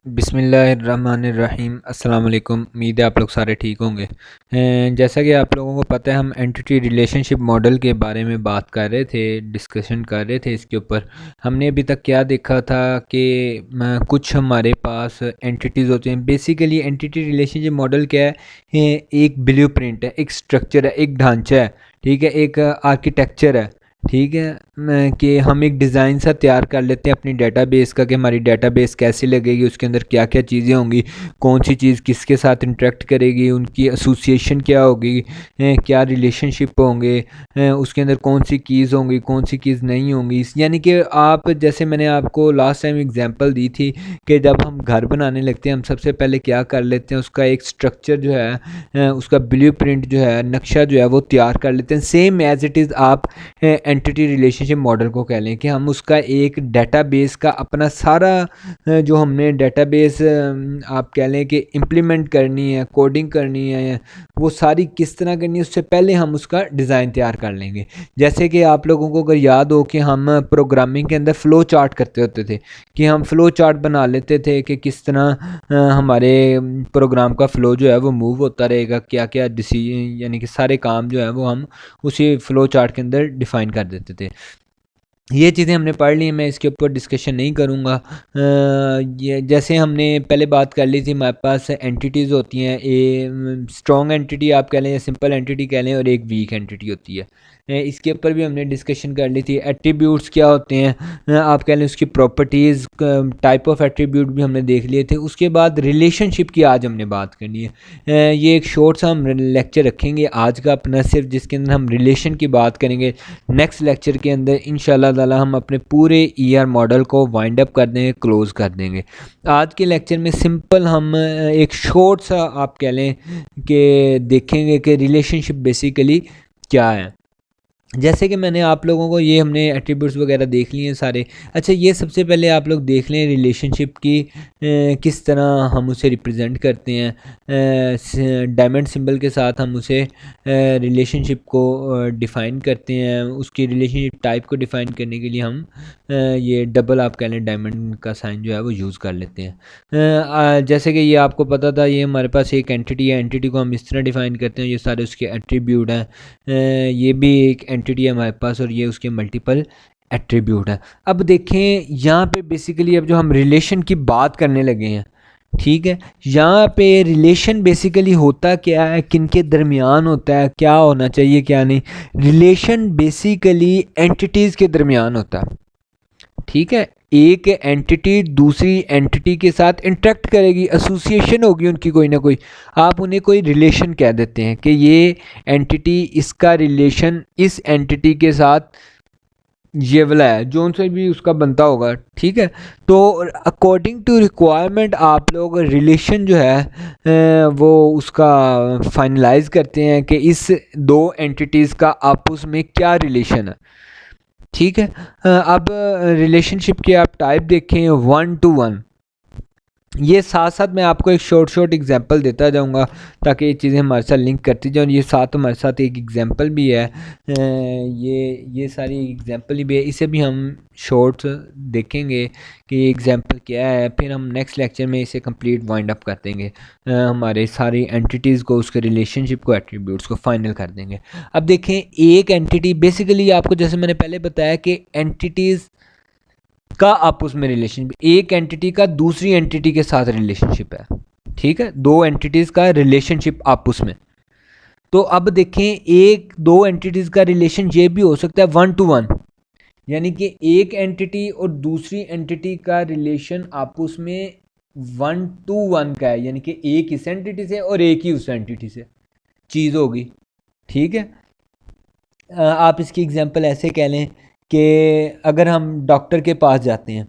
बिस्मिल्लाहिर्रहमानिर्रहीम अस्सलाम वालेकुम। उम्मीद है आप लोग सारे ठीक होंगे। जैसा कि आप लोगों को पता है, हम एंटिटी रिलेशनशिप मॉडल के बारे में बात कर रहे थे, डिस्कशन कर रहे थे इसके ऊपर। हमने अभी तक क्या देखा था कि कुछ हमारे पास एंटिटीज़ होते हैं। बेसिकली एंटिटी रिलेशनशिप मॉडल क्या है? एक ब्लूप्रिंट है, एक स्ट्रक्चर है, एक ढांचा है, ठीक है, एक आर्किटेक्चर है, ठीक है। कि हम एक डिज़ाइन सा तैयार कर लेते हैं अपनी डेटाबेस का, कि हमारी डेटाबेस कैसी लगेगी, उसके अंदर क्या क्या चीज़ें होंगी, कौन सी चीज़ किसके साथ इंटरेक्ट करेगी, उनकी एसोसिएशन क्या होगी, क्या रिलेशनशिप होंगे, उसके अंदर कौन सी कीज़ होंगी, कौन सी कीज़ नहीं होंगी। यानी कि आप, जैसे मैंने आपको लास्ट टाइम एग्जांपल दी थी कि जब हम घर बनाने लगते हैं, हम सबसे पहले क्या कर लेते हैं, उसका एक स्ट्रक्चर जो है, उसका ब्लूप्रिंट जो है, नक्शा जो है वो तैयार कर लेते हैं। सेम एज इट इज़ आप एंटिटी रिलेशनशिप मॉडल को कह लें कि हम उसका एक डेटाबेस का अपना सारा जो हमने डेटाबेस आप कह लें कि इम्प्लीमेंट करनी है, कोडिंग करनी है, वो सारी किस तरह करनी है, उससे पहले हम उसका डिज़ाइन तैयार कर लेंगे। जैसे कि आप लोगों को अगर याद हो कि हम प्रोग्रामिंग के अंदर फ़्लो चार्ट करते होते थे, कि हम फ़्लो चार्ट बना लेते थे कि किस तरह हमारे प्रोग्राम का फ़्लो जो है वो मूव होता रहेगा, क्या क्या डिसीजन, यानी कि सारे काम जो है वो हम उसी फ़्लो चार्ट के अंदर डिफ़ाइन कर देते थे। ये चीज़ें हमने पढ़ ली हैं, मैं इसके ऊपर डिस्कशन नहीं करूँगा। ये जैसे हमने पहले बात कर ली थी, हमारे पास एंटिटीज़ होती हैं, स्ट्रॉन्ग एंटिटी आप कह लें या सिंपल एंटिटी कह लें, और एक वीक एंटिटी होती है। इसके ऊपर भी हमने डिस्कशन कर ली थी। एट्रीब्यूट्स क्या होते हैं, आप कह लें उसकी प्रॉपर्टीज़, टाइप ऑफ एट्रीब्यूट भी हमने देख लिए थे। उसके बाद रिलेशनशिप की आज हमने बात करनी है। ये एक शॉर्ट सा हम लेक्चर रखेंगे आज का अपना सिर्फ, जिसके अंदर हम रिलेशन की बात करेंगे। नेक्स्ट लेक्चर के अंदर इंशाल्लाह ताला हम अपने पूरे ईआर मॉडल को वाइंड अप कर देंगे, क्लोज़ कर देंगे। आज के लेक्चर में सिंपल हम एक शॉर्ट सा आप कह लें कि देखेंगे कि रिलेशनशिप बेसिकली क्या है। जैसे कि मैंने आप लोगों को, ये हमने एट्रीब्यूट्स वगैरह देख लिए हैं सारे। अच्छा, ये सबसे पहले आप लोग देख लें रिलेशनशिप की किस तरह हम उसे रिप्रेजेंट करते हैं। डायमंड सिंबल के साथ हम उसे रिलेशनशिप को डिफ़ाइन करते हैं। उसकी रिलेशनशिप टाइप को डिफ़ाइन करने के लिए हम ये डबल आप कह लें डायमंड का साइन जो है वो यूज़ कर लेते हैं। जैसे कि ये आपको पता था, ये हमारे पास एक एंटिटी है, एंटिटी को हम इस तरह डिफ़ाइन करते हैं, ये सारे उसके एट्रीब्यूट हैं। ये भी एक एंटिटी है हमारे पास, और ये उसके मल्टीपल एट्रीब्यूट है। अब देखें यहाँ पे बेसिकली, अब जो हम रिलेशन की बात करने लगे हैं, ठीक है, यहाँ पे रिलेशन बेसिकली होता क्या है, किन के दरमियान होता है, क्या होना चाहिए क्या नहीं। रिलेशन बेसिकली एंटिटीज़ के दरमियान होता है, ठीक है। एक एंटिटी दूसरी एंटिटी के साथ इंटरेक्ट करेगी, एसोसिएशन होगी उनकी कोई ना कोई। आप उन्हें कोई रिलेशन कह देते हैं कि ये एंटिटी, इसका रिलेशन इस एंटिटी के साथ ये वाला है, जो उनसे भी उसका बनता होगा, ठीक है। तो अकॉर्डिंग टू रिक्वायरमेंट आप लोग रिलेशन जो है वो उसका फाइनलाइज करते हैं कि इस दो एंटिटीज़ का आपस में क्या रिलेशन है, ठीक है। अब रिलेशनशिप के आप टाइप देखें, 1 to 1। ये साथ साथ मैं आपको एक शॉर्ट एग्जांपल देता जाऊंगा ताकि ये चीज़ें हमारे साथ लिंक करती जाऊँ। ये साथ हमारे साथ एक एग्जांपल भी है, ये सारी एग्जांपल भी है, इसे भी हम शॉर्ट देखेंगे कि ये एग्जांपल क्या है। फिर हम नेक्स्ट लेक्चर में इसे कंप्लीट वाइंड अप कर देंगे, हमारे सारी एंटिटीज़ को, उसके रिलेशनशिप को, एट्रीब्यूट्स को फाइनल कर देंगे। अब देखें, एक एंटिटी बेसिकली आपको, जैसे मैंने पहले बताया कि एंटिटीज़ का आपस में रिलेशनशिप, एक एंटिटी का दूसरी एंटिटी के साथ रिलेशनशिप है, ठीक है, दो एंटिटीज़ का रिलेशनशिप आपस में। तो अब देखें, एक दो एंटिटीज़ का रिलेशन ये भी हो सकता है 1 to 1, यानी कि एक एंटिटी और दूसरी एंटिटी का रिलेशन आपस में 1 to 1 का है, यानी कि एक इस एंटिटी से और एक ही उस एंटिटी से चीज़ होगी, ठीक है। आप इसकी एग्जांपल ऐसे कह लें कि अगर हम डॉक्टर के पास जाते हैं,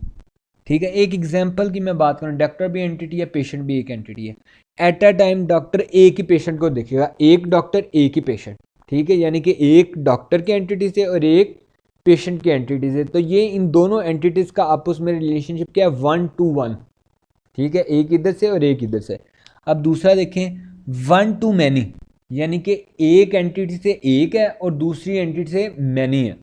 ठीक है, एक एग्जांपल की मैं बात करूं, डॉक्टर भी एंटिटी है, पेशेंट भी एक एंटिटी है। एट अ टाइम डॉक्टर एक ही पेशेंट को देखेगा, एक डॉक्टर एक ही पेशेंट, ठीक है, यानी कि एक डॉक्टर की एंटिटी से और एक पेशेंट की एंटिटी से। तो ये इन दोनों एंटिटीज़ का आपस में रिलेशनशिप क्या है, 1 to 1, ठीक है, एक इधर से और एक इधर से। अब दूसरा देखें, 1 to many, यानी कि एक एंटिटी से एक है और दूसरी एंटिटी से मैनी है,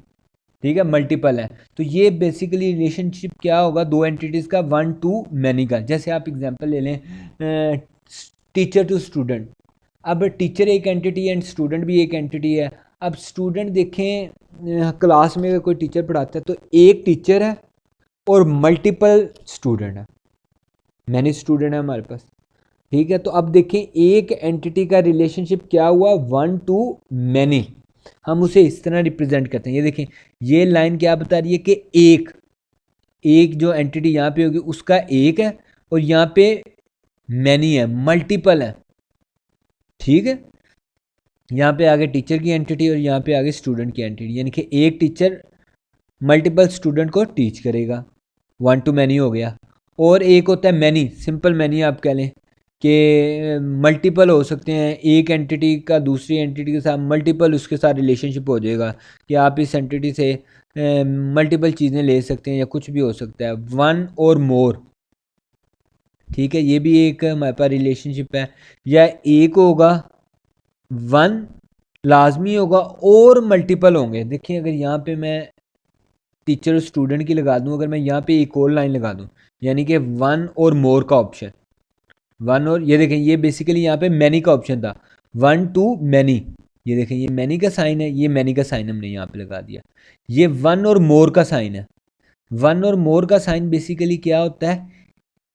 ठीक है, मल्टीपल है। तो ये बेसिकली रिलेशनशिप क्या होगा दो एंटिटीज़ का, वन टू मैनी का। जैसे आप एग्जांपल ले लें टीचर टू स्टूडेंट। अब टीचर एक एंटिटी है एंड स्टूडेंट भी एक एंटिटी है। अब स्टूडेंट देखें क्लास में अगर कोई टीचर पढ़ाता है तो एक टीचर है और मल्टीपल स्टूडेंट है, मैनी स्टूडेंट है हमारे पास। ठीक है, तो अब देखें एक एंटिटी का रिलेशनशिप क्या हुआ, वन टू मैनी। हम उसे इस तरह रिप्रेजेंट करते हैं। ये देखें, ये लाइन क्या बता रही है कि एक एक जो एंटिटी यहाँ पे होगी उसका एक है और यहाँ पे मैनी है, मल्टीपल है। ठीक है, यहाँ पे आगे टीचर की एंटिटी और यहाँ पे आगे स्टूडेंट की एंटिटी, यानी कि एक टीचर मल्टीपल स्टूडेंट को टीच करेगा, वन टू मैनी हो गया। और एक होता है मैनी, सिंपल मैनी आप कह लें कि मल्टीपल हो सकते हैं, एक एंटिटी का दूसरी एंटिटी के साथ मल्टीपल उसके साथ रिलेशनशिप हो जाएगा कि आप इस एंटिटी से मल्टीपल चीज़ें ले सकते हैं या कुछ भी हो सकता है, वन और मोर। ठीक है, ये भी एक हमारे पास रिलेशनशिप है। या एक होगा, वन लाजमी होगा और मल्टीपल होंगे। देखिए अगर यहाँ पे मैं टीचर और स्टूडेंट की लगा दूँ, अगर मैं यहाँ पे एक और लाइन लगा दूँ यानी कि वन और मोर का ऑप्शन, वन और, ये देखें ये बेसिकली यहाँ पे मैनी का ऑप्शन था, वन टू मैनी। ये देखें ये मैनी का साइन है, ये मैनी का साइन हमने यहाँ पे लगा दिया। ये वन और मोर का साइन है। वन और मोर का साइन बेसिकली क्या होता है,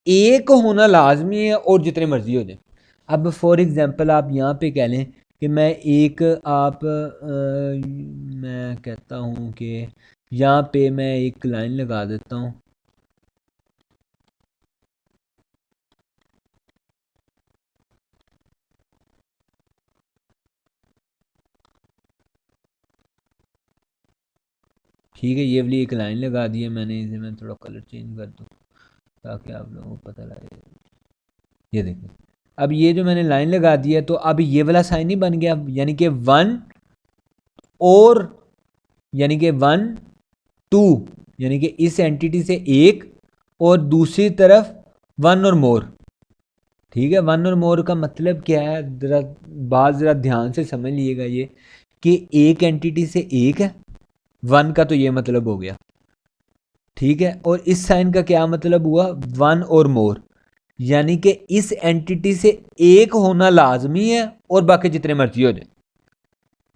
एक होना लाजमी है और जितने मर्जी हो जाए। अब फॉर एग्जांपल आप यहाँ पे कह लें कि मैं एक मैं कहता हूँ कि यहाँ पे मैं एक लाइन लगा देता हूँ। ठीक है, ये वाली एक लाइन लगा दी है मैंने, इसे मैं थोड़ा कलर चेंज कर दूँ ताकि आप लोगों को पता लगे। ये देखिए, अब ये जो मैंने लाइन लगा दी है तो अब ये वाला साइन ही बन गया, यानी कि वन और, यानी कि वन टू, यानी कि इस एंटिटी से एक और दूसरी तरफ वन और मोर। ठीक है, वन और मोर का मतलब क्या है, ज़रा बात ज़रा ध्यान से समझ लीजिएगा। ये कि एक एंटिटी से एक है, वन का तो ये मतलब हो गया। ठीक है, और इस साइन का क्या मतलब हुआ, वन और मोर, यानी कि इस एंटिटी से एक होना लाजमी है और बाकी जितने मर्जी हो जाए।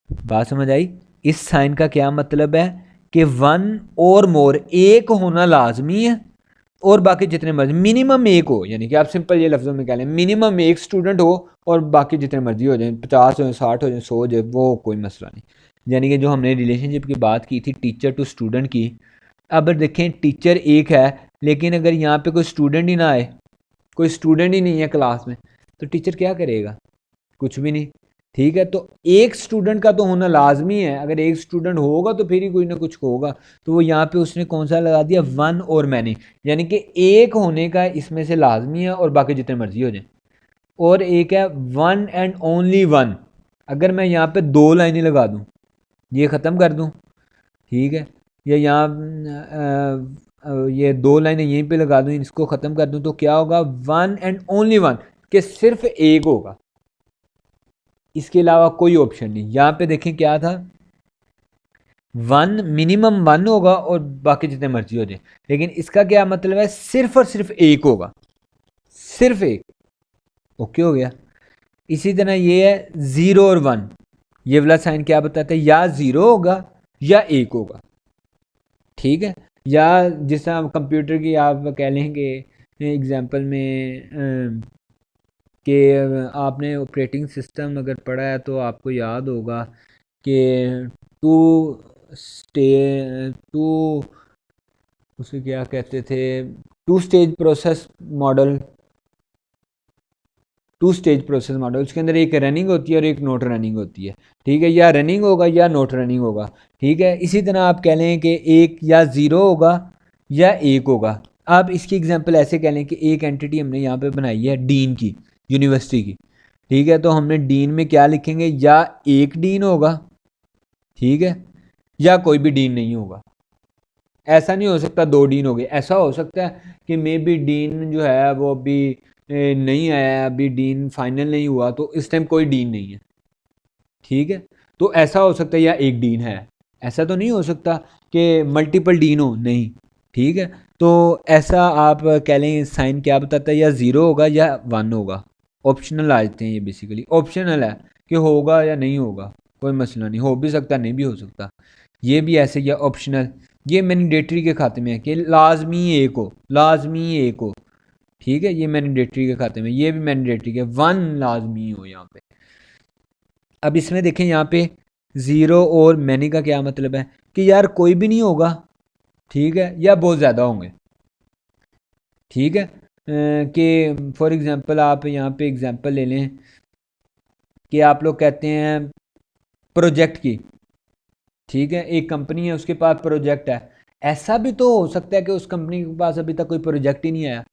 बात समझ आई? इस साइन का क्या मतलब है कि वन और मोर, एक होना लाजमी है और बाकी जितने मर्जी, मिनिमम एक हो, यानी कि आप सिंपल ये लफ्ज़ों में कह लें मिनिमम एक स्टूडेंट हो और बाकी जितने मर्जी हो जाए, 50 हो जाए, 60 हो जाए, 100 हो जाए, वो कोई मसला नहीं। यानी कि जो हमने रिलेशनशिप की बात की थी टीचर टू स्टूडेंट की, अब देखें टीचर एक है लेकिन अगर यहाँ पे कोई स्टूडेंट ही ना आए, कोई स्टूडेंट ही नहीं है क्लास में, तो टीचर क्या करेगा, कुछ भी नहीं। ठीक है, तो एक स्टूडेंट का तो होना लाजमी है, अगर एक स्टूडेंट होगा तो फिर ही कोई ना कुछ होगा। तो वो यहाँ पे उसने कौन सा लगा दिया, वन और मैनी, यानी कि एक होने का इसमें से लाजमी है और बाकी जितने मर्जी हो जाए। और एक है वन एंड ओनली वन, अगर मैं यहाँ पे दो लाइनें लगा दूँ, ये ख़त्म कर दूँ, ठीक है, या यहाँ ये दो लाइनें यहीं पे लगा दूँ, इसको ख़त्म कर दूँ, तो क्या होगा, वन एंड ओनली वन, कि सिर्फ एक होगा, इसके अलावा कोई ऑप्शन नहीं। यहाँ पे देखें क्या था, वन, मिनिमम वन होगा और बाकी जितने मर्जी हो जाए, लेकिन इसका क्या मतलब है, सिर्फ और सिर्फ एक होगा, सिर्फ एक। ओके हो गया। इसी तरह ये है ज़ीरो और वन, ये वाला साइन क्या बताता है, या ज़ीरो होगा या एक होगा। ठीक है, या जिस तरह कंप्यूटर की आप कह लेंगे एग्जांपल में कि आपने ऑपरेटिंग सिस्टम अगर पढ़ा है तो आपको याद होगा कि टू टू उसे क्या कहते थे, two stage process model, two stage process model, उसके अंदर एक रनिंग होती है और एक नॉट रनिंग होती है। ठीक है, या रनिंग होगा या नॉट रनिंग होगा। ठीक है, इसी तरह आप कह लें कि एक या ज़ीरो होगा या एक होगा। आप इसकी एग्जांपल ऐसे कह लें कि एक एंटिटी हमने यहाँ पे बनाई है डीन की, यूनिवर्सिटी की। ठीक है, तो हमने डीन में क्या लिखेंगे, या एक डीन होगा, ठीक है, या कोई भी डीन नहीं होगा। ऐसा नहीं हो सकता दो डीन हो गए, ऐसा हो सकता है कि मे बी डीन जो है वो अभी नहीं आया है, अभी डीन फाइनल नहीं हुआ, तो इस टाइम कोई डीन नहीं है। ठीक है, तो ऐसा हो सकता है या एक डीन है, ऐसा तो नहीं हो सकता कि मल्टीपल डीन हो, नहीं, ठीक है। तो ऐसा आप कह लें साइन क्या बताता है, या ज़ीरो होगा या वन होगा। ऑप्शनल आ जाते हैं ये, बेसिकली ऑप्शनल है कि होगा या नहीं होगा, कोई मसला नहीं, हो भी सकता नहीं भी हो सकता। ये भी ऐसे ही है ऑप्शनल। ये मैंडेटरी के खाते में है कि लाजमी एक हो, लाजमी एक हो, ठीक है, ये मैंडेटरी के खाते में। ये भी मैंडेटरी के वन लाजमी हो यहाँ पे। अब इसमें देखें यहाँ पे ज़ीरो और मैनी का क्या मतलब है कि यार कोई भी नहीं होगा, ठीक है, या बहुत ज़्यादा होंगे, ठीक है। कि फॉर एग्ज़ाम्पल आप यहाँ पे एग्ज़ाम्पल ले लें कि आप लोग कहते हैं प्रोजेक्ट की, ठीक है, एक कंपनी है उसके पास प्रोजेक्ट है। ऐसा भी तो हो सकता है कि उस कंपनी के पास अभी तक कोई प्रोजेक्ट ही नहीं आया।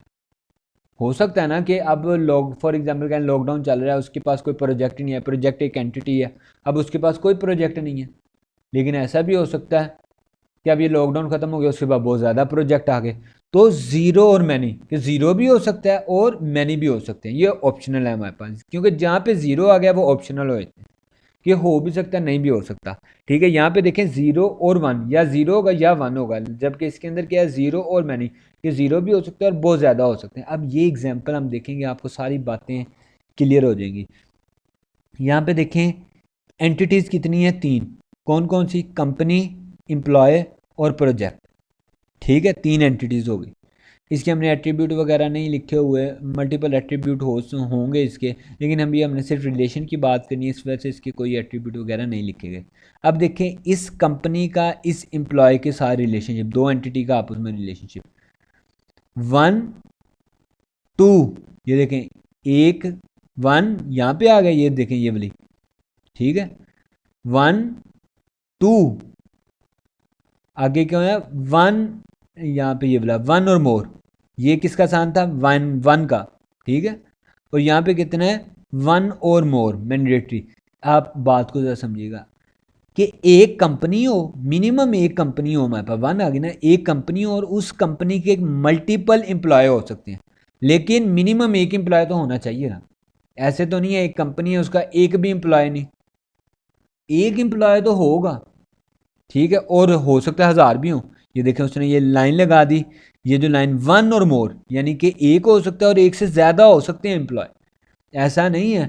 हो सकता है ना कि अब लोग फॉर एग्जांपल कहें लॉकडाउन चल रहा है, उसके पास कोई प्रोजेक्ट ही नहीं है, प्रोजेक्ट एक एंटिटी है, अब उसके पास कोई प्रोजेक्ट नहीं है। लेकिन ऐसा भी हो सकता है कि अब ये लॉकडाउन ख़त्म हो गया, उसके बाद बहुत ज़्यादा प्रोजेक्ट आ गए। तो ज़ीरो और मैनी, कि ज़ीरो भी हो सकता है और मैनी भी हो सकते हैं, ये ऑप्शनल है हमारे पास, क्योंकि जहाँ पे ज़ीरो आ गया वो ऑप्शनल हो जाते हैं कि हो भी सकता है नहीं भी हो सकता, ठीक है। यहाँ पे देखें ज़ीरो और वन, या ज़ीरो होगा या वन होगा, जबकि इसके अंदर क्या है ज़ीरो और मैनी, कि ज़ीरो भी हो सकता है और बहुत ज़्यादा हो सकते हैं। अब ये एग्जाम्पल हम देखेंगे, आपको सारी बातें क्लियर हो जाएंगी। यहाँ पे देखें एंटिटीज़ कितनी है, तीन। कौन कौन सी, कंपनी, एम्प्लॉय और प्रोजेक्ट, ठीक है, तीन एंटिटीज़ हो गई। इसके हमने एट्रीब्यूट वगैरह नहीं लिखे हुए, मल्टीपल एट्रीब्यूट होंगे इसके, लेकिन हमने सिर्फ रिलेशन की बात करनी है, इस वजह से इसके कोई एट्रीब्यूट वगैरह नहीं लिखे गए। अब देखें इस कंपनी का इस एम्प्लॉय के साथ रिलेशनशिप, दो एंटिटी का आपस में रिलेशनशिप, वन टू, ये देखें एक वन यहाँ पे आ गया, ये देखें ये वाली, ठीक है, वन टू, आगे क्या है वन, यहाँ पे ये वाला वन और मोर, ये किसका साइन था, वन वन का, ठीक है। और यहाँ पे कितना है, वन और मोर मैंडेटरी। आप बात को ज़रा समझिएगा कि एक कंपनी हो, मिनिमम एक कंपनी हो, हमारे पास वन आ गई ना, एक कंपनी हो और उस कंपनी के मल्टीपल एम्प्लॉय हो सकते हैं, लेकिन मिनिमम एक एम्प्लॉय तो होना चाहिए ना। ऐसे तो नहीं है एक कंपनी है उसका एक भी एम्प्लॉय नहीं, एक एम्प्लॉय तो होगा, ठीक है, और हो सकता है हज़ार भी हो। ये देखें उसने ये लाइन लगा दी, ये जो लाइन वन और मोर, यानी कि एक हो सकता है और एक से ज़्यादा हो सकते हैं एम्प्लॉय। ऐसा नहीं है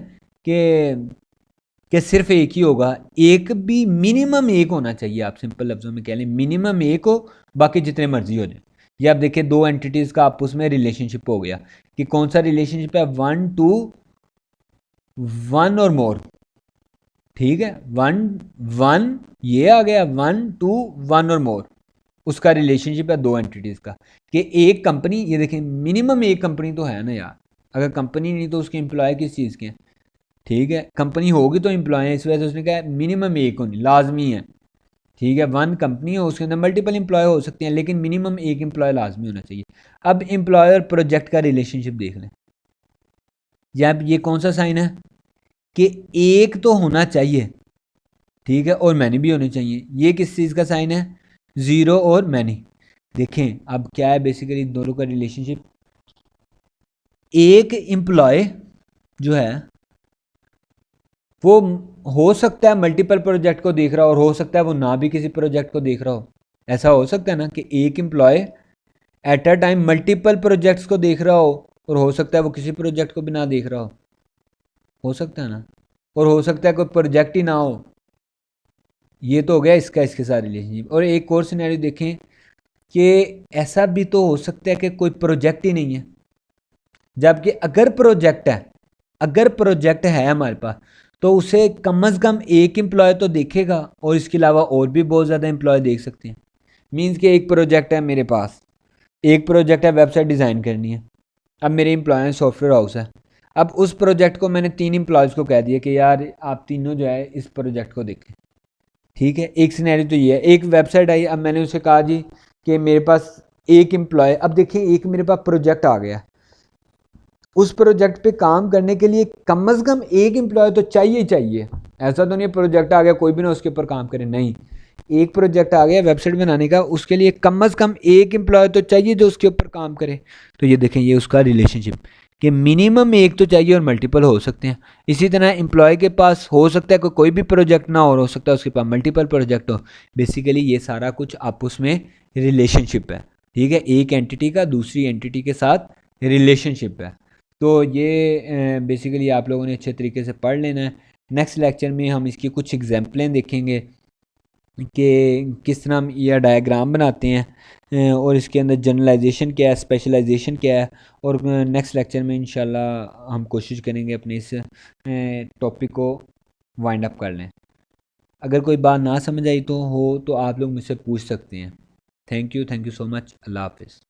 कि सिर्फ एक ही होगा, एक भी मिनिमम एक होना चाहिए। आप सिंपल लफ्ज़ों में कह लें मिनिमम एक हो, बाकी जितने मर्जी हो जाए। ये आप देखिए दो एंटिटीज़ का आपस में रिलेशनशिप हो गया कि कौन सा रिलेशनशिप है, वन टू वन और मोर, ठीक है, वन वन ये आ गया, वन टू वन और मोर, उसका रिलेशनशिप है दो एंटिटीज़ का। कि एक कंपनी, ये देखें मिनिमम एक कंपनी तो है ना यार, अगर कंपनी नहीं तो उसके एम्प्लॉय किस चीज़ के हैं, ठीक है, कंपनी होगी तो एम्प्लॉय है, इस वजह से उसने कहा मिनिमम एक होनी लाजमी है, ठीक है। वन कंपनी हो उसके अंदर मल्टीपल एम्प्लॉय हो सकते हैं, लेकिन मिनिमम एक एम्प्लॉय लाजमी होना चाहिए। अब एम्प्लॉय और प्रोजेक्ट का रिलेशनशिप देख लें, या ये कौन सा साइन है कि एक तो होना चाहिए, ठीक है, और मैनी भी होने चाहिए। ये किस चीज़ का साइन है, ज़ीरो और मैनी। देखें अब क्या है बेसिकली दोनों का रिलेशनशिप, एक एम्प्लॉय जो है वो हो सकता है मल्टीपल प्रोजेक्ट को देख रहा हो और हो सकता है वो ना भी किसी प्रोजेक्ट को देख रहा हो। ऐसा हो सकता है ना कि एक employ at a time multiple projects को देख रहा हो और हो सकता है वो किसी प्रोजेक्ट को भी ना देख रहा हो सकता है ना, और हो सकता है कोई प्रोजेक्ट ही ना हो। ये तो हो गया इसका इसके साथ रिलेशनशिप। और एक और सिनेरियो देखें कि ऐसा भी तो हो सकता है कि कोई प्रोजेक्ट ही नहीं है, जबकि अगर प्रोजेक्ट है हमारे पास तो उसे कम अज़ कम एक एम्प्लॉय तो देखेगा, और इसके अलावा और भी बहुत ज़्यादा एम्प्लॉय देख सकते हैं। मीन्स कि एक प्रोजेक्ट है मेरे पास, एक प्रोजेक्ट है वेबसाइट डिज़ाइन करनी है, अब मेरे एम्प्लॉय सॉफ्टवेयर हाउस है, अब उस प्रोजेक्ट को मैंने तीन एम्प्लॉयज़ को कह दिया कि यार आप तीनों जो है इस प्रोजेक्ट को देखें, ठीक है। एक सिनेरियो तो ये है, एक वेबसाइट आई, अब मैंने उसे कहा जी कि मेरे पास एक एम्प्लॉय, अब देखिए एक मेरे पास प्रोजेक्ट आ गया, उस प्रोजेक्ट पे काम करने के लिए कम अज़ कम एक एम्प्लॉय तो चाहिए ही चाहिए। ऐसा तो नहीं प्रोजेक्ट आ गया कोई भी ना उसके ऊपर काम करे, नहीं, एक प्रोजेक्ट आ गया वेबसाइट बनाने का, उसके लिए कम अज़ कम एक एम्प्लॉय तो चाहिए जो उसके ऊपर काम करे। तो ये देखें ये उसका रिलेशनशिप कि मिनिमम एक तो चाहिए और मल्टीपल हो सकते हैं। इसी तरह एम्प्लॉय के पास हो सकता है कोई भी प्रोजेक्ट ना हो सकता है उसके पास मल्टीपल प्रोजेक्ट हो। बेसिकली ये सारा कुछ आपस में रिलेशनशिप है, ठीक है, एक एंटिटी का दूसरी एंटिटी के साथ रिलेशनशिप है। तो ये बेसिकली आप लोगों ने अच्छे तरीके से पढ़ लेना है। नेक्स्ट लेक्चर में हम इसकी कुछ एग्जांपलें देखेंगे कि किस तरह हम यह डायग्राम बनाते हैं और इसके अंदर जनरलाइजेशन क्या है, स्पेशलाइजेशन क्या है। और नेक्स्ट लेक्चर में इंशाल्लाह हम कोशिश करेंगे अपने इस टॉपिक को वाइंड अप कर लें। अगर कोई बात ना समझ आई तो आप लोग मुझसे पूछ सकते हैं। Thank you so much. Allah हाफिज़।